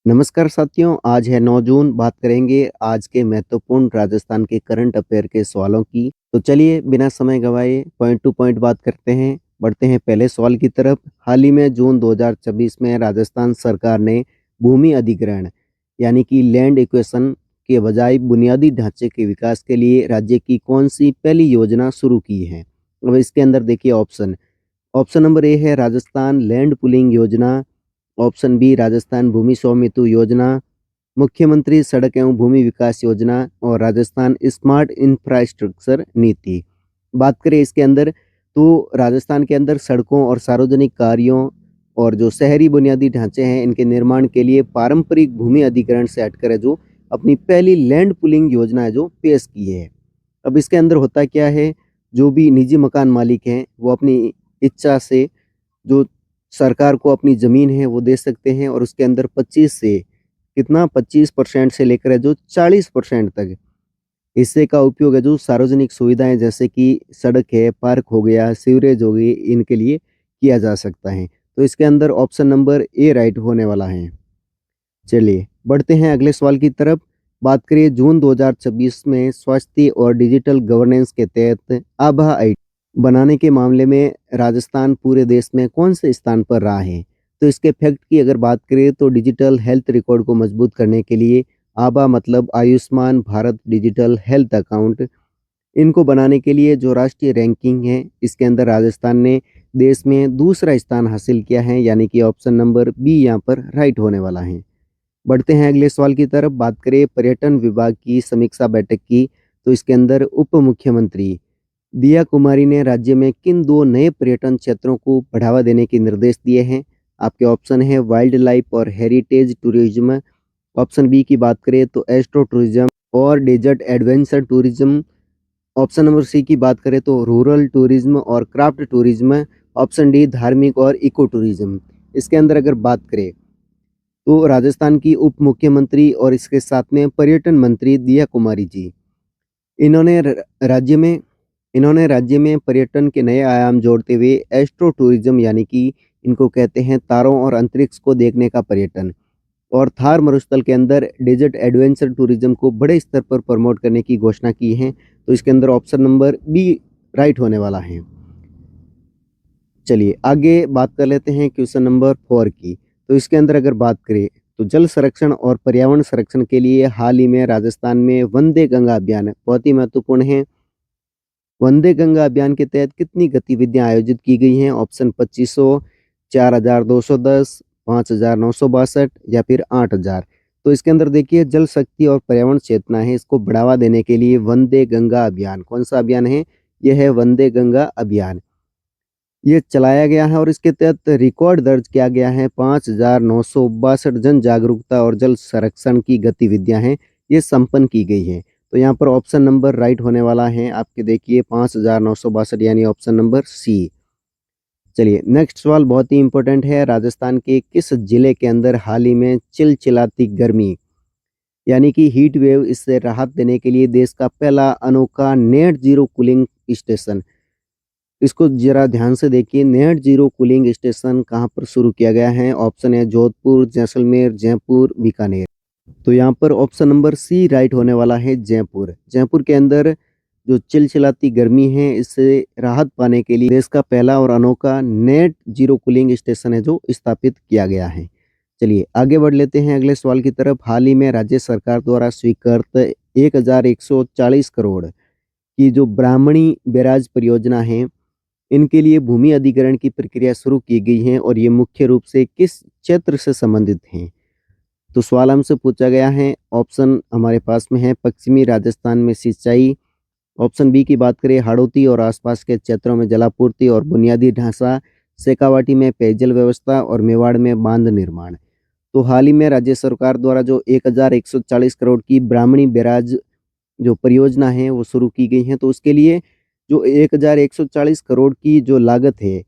नमस्कार साथियों, आज है 9 जून। बात करेंगे आज के महत्वपूर्ण राजस्थान के करंट अफेयर के सवालों की। तो चलिए बिना समय गंवाए पॉइंट टू पॉइंट बात करते हैं। बढ़ते हैं पहले सवाल की तरफ। हाल ही में जून 2024 में राजस्थान सरकार ने भूमि अधिग्रहण यानी कि लैंड एक्विजिशन के बजाय बुनियादी ढांचे के विकास के लिए राज्य की कौन सी पहली योजना शुरू की है। अब इसके अंदर देखिए ऑप्शन ऑप्शन नंबर ए है राजस्थान लैंड पुलिंग योजना। ऑप्शन बी राजस्थान भूमि स्वामित्व योजना, मुख्यमंत्री सड़क एवं भूमि विकास योजना और राजस्थान स्मार्ट इंफ्रास्ट्रक्चर नीति। बात करें इसके अंदर तो राजस्थान के अंदर सड़कों और सार्वजनिक कार्यों और जो शहरी बुनियादी ढांचे हैं इनके निर्माण के लिए पारंपरिक भूमि अधिग्रहण से हटकर है जो अपनी पहली लैंड पुलिंग योजना है जो पेश की है। अब इसके अंदर होता क्या है, जो भी निजी मकान मालिक हैं वो अपनी इच्छा से जो सरकार को अपनी ज़मीन है वो दे सकते हैं और उसके अंदर 25 से कितना 25% से लेकर है जो 40% तक हिस्से का उपयोग है जो सार्वजनिक सुविधाएं जैसे कि सड़क है, पार्क हो गया, सीवरेज हो गई, इनके लिए किया जा सकता है। तो इसके अंदर ऑप्शन नंबर ए राइट होने वाला है। चलिए बढ़ते हैं अगले सवाल की तरफ। बात करिए जून 2026 में स्वास्थ्य और डिजिटल गवर्नेंस के तहत आभा आई बनाने के मामले में राजस्थान पूरे देश में कौन से स्थान पर रहा है। तो इसके फैक्ट की अगर बात करें तो डिजिटल हेल्थ रिकॉर्ड को मजबूत करने के लिए आभा मतलब Ayushman Bharat digital health account, इनको बनाने के लिए जो राष्ट्रीय रैंकिंग है इसके अंदर राजस्थान ने देश में दूसरा स्थान हासिल किया है, यानी कि ऑप्शन नंबर बी यहाँ पर राइट होने वाला है। बढ़ते हैं अगले सवाल की तरफ। बात करें पर्यटन विभाग की समीक्षा बैठक की, तो इसके अंदर उप मुख्यमंत्री दिया कुमारी ने राज्य में किन दो नए पर्यटन क्षेत्रों को बढ़ावा देने के निर्देश दिए हैं। आपके ऑप्शन है वाइल्ड लाइफ और हेरिटेज टूरिज्म। ऑप्शन बी की बात करें तो एस्ट्रो टूरिज्म और desert adventure tourism. Option number C की बात करें तो रूरल टूरिज्म और क्राफ्ट टूरिज्म। ऑप्शन डी धार्मिक और इको टूरिज्म। इसके अंदर अगर बात करें तो राजस्थान की उप मुख्यमंत्री और इसके साथ में पर्यटन मंत्री दिया कुमारी जी, इन्होंने राज्य में पर्यटन के नए आयाम जोड़ते हुए एस्ट्रो टूरिज्म यानी कि इनको कहते हैं तारों और अंतरिक्ष को देखने का पर्यटन और थार मरुस्थल के अंदर डेजर्ट एडवेंचर टूरिज्म को बड़े स्तर पर प्रमोट करने की घोषणा की है। तो इसके अंदर ऑप्शन नंबर बी राइट होने वाला है। चलिए आगे बात कर लेते हैं क्वेश्चन नंबर 4 की। तो इसके अंदर अगर बात करें तो जल संरक्षण और पर्यावरण संरक्षण के लिए हाल ही में राजस्थान में वंदे गंगा अभियान बहुत ही महत्वपूर्ण है। वंदे गंगा अभियान के तहत कितनी गतिविधियां आयोजित की गई हैं। ऑप्शन 2500, 4210, 5962 या फिर 8000। तो इसके अंदर देखिए जल शक्ति और पर्यावरण चेतना है, इसको बढ़ावा देने के लिए वंदे गंगा अभियान, कौन सा अभियान है, यह है वंदे गंगा अभियान। ये चलाया गया है और इसके तहत रिकॉर्ड दर्ज किया गया है 5962 जन जागरूकता और जल संरक्षण की गतिविधियां हैं ये संपन्न की गई हैं। तो यहाँ पर ऑप्शन नंबर राइट होने वाला है आपके, देखिए 5962 यानी ऑप्शन नंबर सी। चलिए नेक्स्ट सवाल बहुत ही इंपॉर्टेंट है। राजस्थान के किस जिले के अंदर हाल ही में चिलचिलाती गर्मी यानी कि हीट वेव इससे राहत देने के लिए देश का पहला अनोखा नेट जीरो कूलिंग स्टेशन, इसको जरा ध्यान से देखिए, नेट जीरो कूलिंग स्टेशन कहाँ पर शुरू किया गया है। ऑप्शन है जोधपुर, जैसलमेर, जयपुर, बीकानेर। तो यहाँ पर ऑप्शन नंबर सी राइट होने वाला है जयपुर। जयपुर के अंदर जो चिलचिलाती गर्मी है इससे राहत पाने के लिए देश का पहला और अनोखा नेट जीरो कूलिंग स्टेशन है जो स्थापित किया गया है। चलिए आगे बढ़ लेते हैं अगले सवाल की तरफ। हाल ही में राज्य सरकार द्वारा स्वीकृत 1140 करोड़ की जो ब्राह्मणी बैराज परियोजना है इनके लिए भूमि अधिग्रहण की प्रक्रिया शुरू की गई है और ये मुख्य रूप से किस क्षेत्र से संबंधित हैं। तो सवाल हमसे पूछा गया है, ऑप्शन हमारे पास में है पश्चिमी राजस्थान में सिंचाई। ऑप्शन बी की बात करें हाड़ौती और आसपास के क्षेत्रों में जलापूर्ति और बुनियादी ढांचा, शेखावाटी में पेयजल व्यवस्था और मेवाड़ में बांध निर्माण। तो हाल ही में राज्य सरकार द्वारा जो 1140 करोड़ की ब्राह्मणी बैराज जो परियोजना है वो शुरू की गई है। तो उसके लिए जो 1140 करोड़ की जो लागत है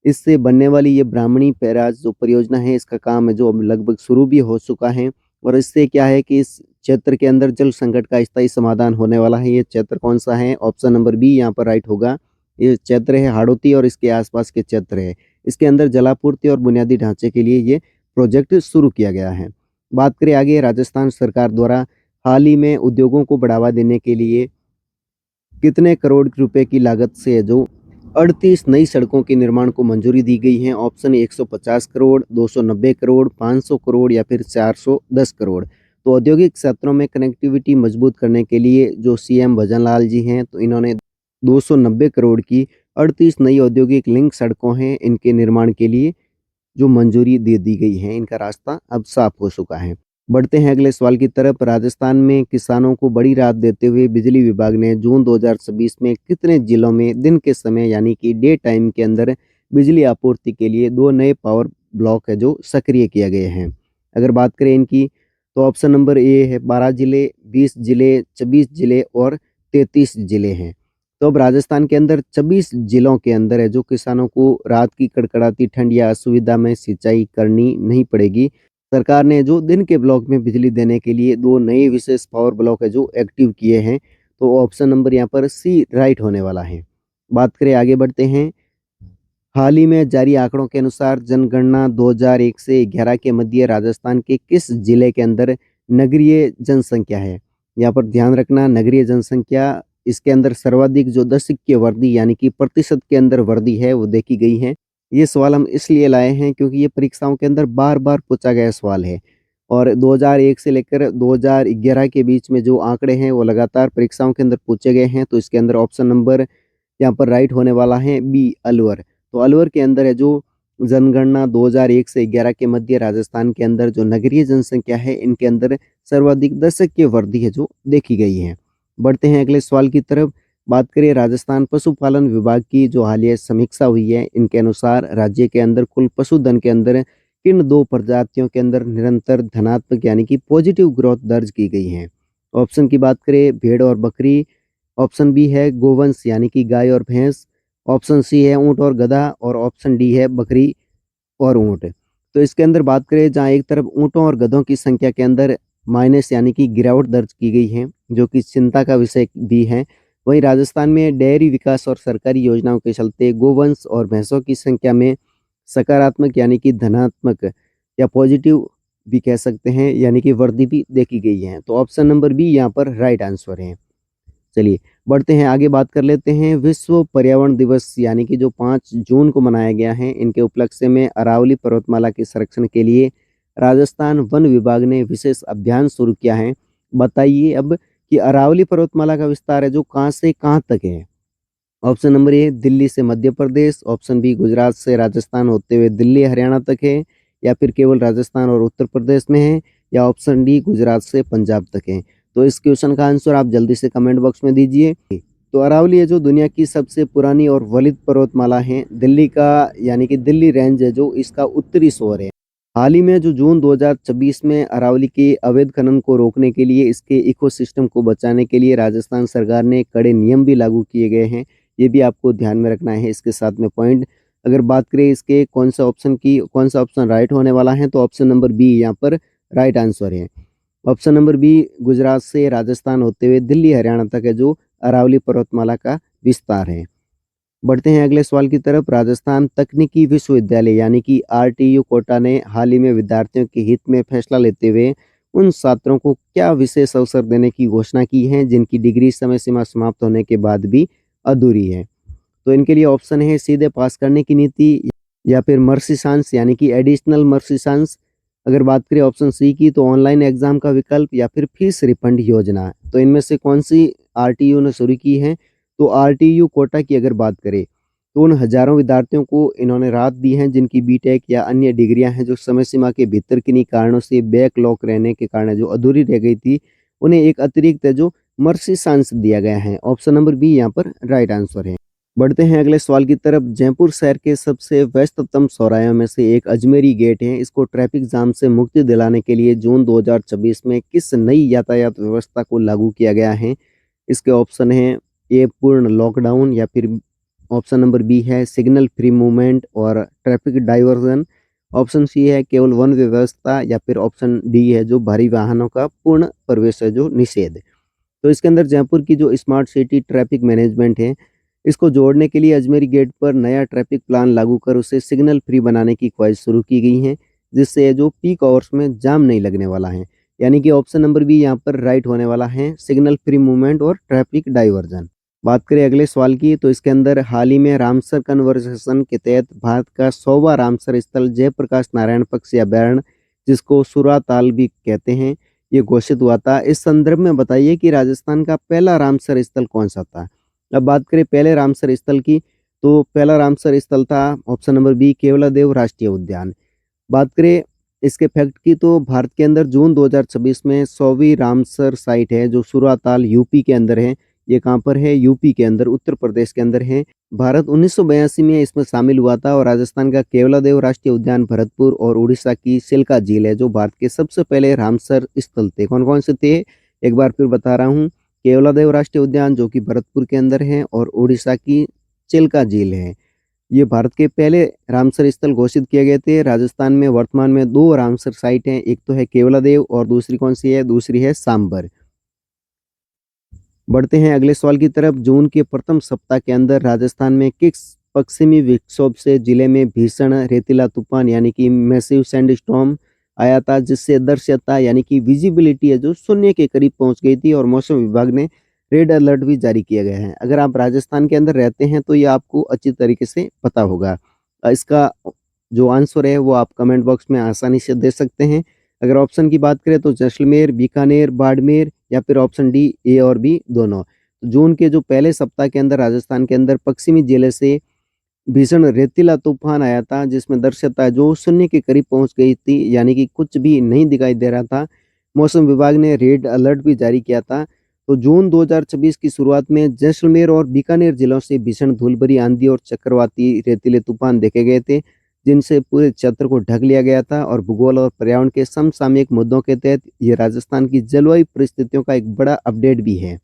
इससे बनने वाली ये ब्राह्मणी बैराज जो परियोजना है इसका काम है जो अब लगभग शुरू भी हो चुका है और इससे क्या है कि इस क्षेत्र के अंदर जल संकट का स्थायी समाधान होने वाला है। ये क्षेत्र कौन सा है, ऑप्शन नंबर बी यहाँ पर राइट होगा। ये क्षेत्र है हाड़ौती और इसके आसपास के क्षेत्र है, इसके अंदर जलापूर्ति और बुनियादी ढांचे के लिए ये प्रोजेक्ट शुरू किया गया है। बात करें आगे, राजस्थान सरकार द्वारा हाल ही में उद्योगों को बढ़ावा देने के लिए कितने करोड़ रुपए की लागत से है जो 38 नई सड़कों के निर्माण को मंजूरी दी गई है। ऑप्शन 150 करोड़, 290 करोड़, 500 करोड़ या फिर 410 करोड़। तो औद्योगिक क्षेत्रों में कनेक्टिविटी मजबूत करने के लिए जो सीएम भजनलाल जी हैं, तो इन्होंने 290 करोड़ की 38 नई औद्योगिक लिंक सड़कों हैं, इनके निर्माण के लिए जो मंजूरी दे दी गई है, इनका रास्ता अब साफ हो चुका है। बढ़ते हैं अगले सवाल की तरफ। राजस्थान में किसानों को बड़ी राहत देते हुए बिजली विभाग ने जून 2026 में कितने जिलों में दिन के समय यानी कि डे टाइम के अंदर बिजली आपूर्ति के लिए 2 नए पावर ब्लॉक है जो सक्रिय किए गए हैं। अगर बात करें इनकी, तो ऑप्शन नंबर ए है 12 जिले, 20 जिले, 24 जिले और 33 जिले हैं। तो अब राजस्थान के अंदर 24 जिलों के अंदर है जो किसानों को रात की कड़कड़ाती ठंड या असुविधा में सिंचाई करनी नहीं पड़ेगी। सरकार ने जो दिन के ब्लॉक में बिजली देने के लिए 2 नए विशेष पावर ब्लॉक है जो एक्टिव किए हैं। तो ऑप्शन नंबर यहाँ पर सी राइट होने वाला है। बात करें आगे बढ़ते हैं। हाल ही में जारी आंकड़ों के अनुसार जनगणना 2001 से 11 के मध्य राजस्थान के किस जिले के अंदर नगरीय जनसंख्या है? यहाँ पर ध्यान रखना, नगरीय जनसंख्या इसके अंदर सर्वाधिक जो दशक की वृद्धि यानी कि प्रतिशत के अंदर वृद्धि है वो देखी गई है। ये सवाल हम इसलिए लाए हैं क्योंकि ये परीक्षाओं के अंदर बार-बार पूछा गया सवाल है और 2001 से लेकर 2011 के बीच में जो आंकड़े हैं वो लगातार परीक्षाओं के अंदर पूछे गए हैं। तो इसके अंदर ऑप्शन नंबर यहाँ पर राइट होने वाला है बी अलवर। तो अलवर के अंदर है जो जनगणना 2001 से 11 के मध्य राजस्थान के अंदर जो नगरीय जनसंख्या है इनके अंदर सर्वाधिक दशक की वृद्धि है जो देखी गई है। बढ़ते हैं अगले सवाल की तरफ। बात करें राजस्थान पशुपालन विभाग की जो हालिया समीक्षा हुई है, इनके अनुसार राज्य के अंदर कुल पशुधन के अंदर किन 2 प्रजातियों के अंदर निरंतर धनात्मक यानी कि पॉजिटिव ग्रोथ दर्ज की गई है? ऑप्शन की बात करें भेड़ और बकरी, ऑप्शन बी है गोवंश यानी कि गाय और भैंस, ऑप्शन सी है ऊँट और गधा और ऑप्शन डी है बकरी और ऊँट। तो इसके अंदर बात करें जहाँ एक तरफ ऊँटों और गधों की संख्या के अंदर माइनस यानी कि गिरावट दर्ज की गई है, जो कि चिंता का विषय भी है। वहीं राजस्थान में डेयरी विकास और सरकारी योजनाओं के चलते गोवंश और भैंसों की संख्या में सकारात्मक यानी कि धनात्मक या पॉजिटिव भी कह सकते हैं यानी कि वृद्धि भी देखी गई है। तो ऑप्शन नंबर बी यहाँ पर राइट आंसर है। चलिए बढ़ते हैं आगे, बात कर लेते हैं विश्व पर्यावरण दिवस यानी कि जो 5 जून को मनाया गया है, इनके उपलक्ष्य में अरावली पर्वतमाला के संरक्षण के लिए राजस्थान वन विभाग ने विशेष अभियान शुरू किया है। बताइए अब कि अरावली पर्वतमाला का विस्तार है जो कहाँ से कहाँ तक है? ऑप्शन नंबर ए दिल्ली से मध्य प्रदेश, ऑप्शन बी गुजरात से राजस्थान होते हुए दिल्ली हरियाणा तक है, या फिर केवल राजस्थान और उत्तर प्रदेश में है, या ऑप्शन डी गुजरात से पंजाब तक है। तो इस क्वेश्चन का आंसर आप जल्दी से कमेंट बॉक्स में दीजिए। तो अरावली है जो दुनिया की सबसे पुरानी और वलित पर्वतमाला है। दिल्ली का यानी कि दिल्ली रेंज है जो इसका उत्तरी छोर है। हाल ही में जो जून 2026 में अरावली के अवैध खनन को रोकने के लिए इसके इकोसिस्टम को बचाने के लिए राजस्थान सरकार ने कड़े नियम भी लागू किए गए हैं। ये भी आपको ध्यान में रखना है इसके साथ में पॉइंट। अगर बात करें इसके कौन सा ऑप्शन राइट होने वाला है, तो ऑप्शन नंबर बी यहाँ पर राइट आंसर है। ऑप्शन नंबर बी गुजरात से राजस्थान होते हुए दिल्ली हरियाणा तक है जो अरावली पर्वतमाला का विस्तार है। बढ़ते हैं अगले सवाल की तरफ। राजस्थान तकनीकी विश्वविद्यालय यानी कि आरटीयू कोटा ने हाल ही में विद्यार्थियों के हित में फैसला लेते हुए उन छात्रों को क्या विशेष अवसर देने की घोषणा की है जिनकी डिग्री समय सीमा समाप्त होने के बाद भी अधूरी है? तो इनके लिए ऑप्शन है सीधे पास करने की नीति, या फिर मर्सी चांस यानी कि एडिशनल मर्सी चांस। अगर बात करें ऑप्शन सी की, तो ऑनलाइन एग्जाम का विकल्प, या फिर फीस रिफंड योजना। तो इनमें से कौन सी आरटीयू ने शुरू की है? तो आरटीयू कोटा की अगर बात करें तो उन हजारों विद्यार्थियों को इन्होंने राहत दी है जिनकी बीटेक या अन्य डिग्रियां हैं जो समय सीमा के भीतर किन्हीं कारणों से बैकलॉग रहने के कारण जो अधूरी रह गई थी, उन्हें एक अतिरिक्त जो मर्सी चांस दिया गया है। ऑप्शन नंबर बी यहाँ पर राइट आंसर है। बढ़ते हैं अगले सवाल की तरफ। जयपुर शहर के सबसे व्यस्ततम चौराहों में से एक अजमेरी गेट है। इसको ट्रैफिक जाम से मुक्ति दिलाने के लिए जून 2026 में किस नई यातायात व्यवस्था को लागू किया गया है? इसके ऑप्शन हैं ए पूर्ण लॉकडाउन, या फिर ऑप्शन नंबर बी है सिग्नल फ्री मूवमेंट और ट्रैफिक डाइवर्जन, ऑप्शन सी है केवल वन व्यवस्था, या फिर ऑप्शन डी है जो भारी वाहनों का पूर्ण प्रवेश है जो निषेध। तो इसके अंदर जयपुर की जो स्मार्ट सिटी ट्रैफिक मैनेजमेंट है, इसको जोड़ने के लिए अजमेरी गेट पर नया ट्रैफिक प्लान लागू कर उसे सिग्नल फ्री बनाने की ख्वाहिश शुरू की गई है, जिससे जो पीक आवर्स में जाम नहीं लगने वाला है। यानी कि ऑप्शन नंबर बी यहाँ पर राइट होने वाला है, सिग्नल फ्री मूवमेंट और ट्रैफिक डाइवर्जन। बात करें अगले सवाल की, तो इसके अंदर हाल ही में रामसर कन्वर्सेशन के तहत भारत का 100वां रामसर स्थल जयप्रकाश नारायण पक्षी अभयारण्य, जिसको सुराताल भी कहते हैं, ये घोषित हुआ था। इस संदर्भ में बताइए कि राजस्थान का पहला रामसर स्थल कौन सा था। अब बात करें पहले रामसर स्थल की, तो पहला रामसर स्थल था ऑप्शन नंबर बी केवलादेव राष्ट्रीय उद्यान। बात करें इसके फैक्ट की, तो भारत के अंदर जून 2026 में 100वीं रामसर साइट है जो सुराताल यूपी के अंदर है। ये कहाँ पर है? यूपी के अंदर, उत्तर प्रदेश के अंदर है। भारत 1982 में इसमें शामिल हुआ था। और राजस्थान का केवलादेव राष्ट्रीय उद्यान भरतपुर और उड़ीसा की सिल्का झील है जो भारत के सबसे पहले रामसर स्थल थे। कौन कौन से थे? एक बार फिर बता रहा हूँ, केवलादेव राष्ट्रीय उद्यान जो कि भरतपुर के अंदर है, और उड़ीसा की चिल्का झील है। ये भारत के पहले रामसर स्थल घोषित किए गए थे। राजस्थान में वर्तमान में 2 रामसर साइट हैं, एक तो है केवलादेव और दूसरी कौन सी है? दूसरी है सांबर। बढ़ते हैं अगले सवाल की तरफ। जून के प्रथम सप्ताह के अंदर राजस्थान में किस पश्चिमी विक्षोभ से जिले में भीषण रेतीला तूफान यानी कि मैसिव सैंडस्टॉर्म आया था, जिससे दृश्यता यानी कि विजिबिलिटी है जो शून्य के करीब पहुंच गई थी, और मौसम विभाग ने रेड अलर्ट भी जारी किया गया है। अगर आप राजस्थान के अंदर रहते हैं तो ये आपको अच्छी तरीके से पता होगा। इसका जो आंसर है वो आप कमेंट बॉक्स में आसानी से दे सकते हैं। अगर ऑप्शन की बात करें तो जैसलमेर, बीकानेर, बाड़मेर, या फिर ऑप्शन डी ए और बी दोनों। जून के जो पहले सप्ताह के अंदर राजस्थान के अंदर पश्चिमी जिले से भीषण रेतीला तूफान आया था, जिसमें दृश्यता जो शून्य के करीब पहुंच गई थी, यानी कि कुछ भी नहीं दिखाई दे रहा था। मौसम विभाग ने रेड अलर्ट भी जारी किया था। तो जून 2026 की शुरुआत में जैसलमेर और बीकानेर जिलों से भीषण धूलभरी आंधी और चक्रवाती रेतीले तूफान देखे गए थे, जिनसे पूरे क्षेत्र को ढक लिया गया था। और भूगोल और पर्यावरण के समसामयिक मुद्दों के तहत ये राजस्थान की जलवायु परिस्थितियों का एक बड़ा अपडेट भी है।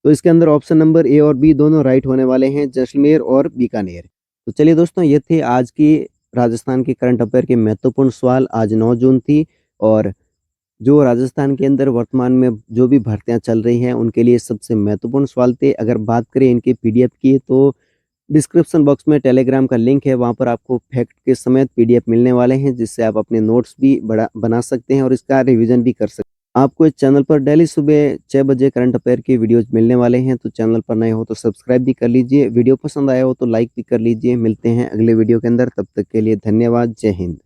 तो इसके अंदर ऑप्शन नंबर ए और बी दोनों राइट होने वाले हैं, जैसलमेर और बीकानेर। तो चलिए दोस्तों, ये थे आज की राजस्थान के करंट अफेयर के महत्वपूर्ण सवाल। आज 9 जून थी, और जो राजस्थान के अंदर वर्तमान में जो भी भर्तियां चल रही हैं उनके लिए सबसे महत्वपूर्ण सवाल थे। अगर बात करें इनके पीडीएफ की, तो डिस्क्रिप्शन बॉक्स में टेलीग्राम का लिंक है, वहाँ पर आपको फैक्ट के समेत पीडीएफ मिलने वाले हैं, जिससे आप अपने नोट्स भी बना सकते हैं और इसका रिवीजन भी कर सकते हैं। आपको इस चैनल पर डेली सुबह 6 बजे करंट अफेयर की वीडियोज मिलने वाले हैं, तो चैनल पर नए हो तो सब्सक्राइब भी कर लीजिए। वीडियो पसंद आया हो तो लाइक भी कर लीजिए। मिलते हैं अगले वीडियो के अंदर, तब तक के लिए धन्यवाद। जय हिंद।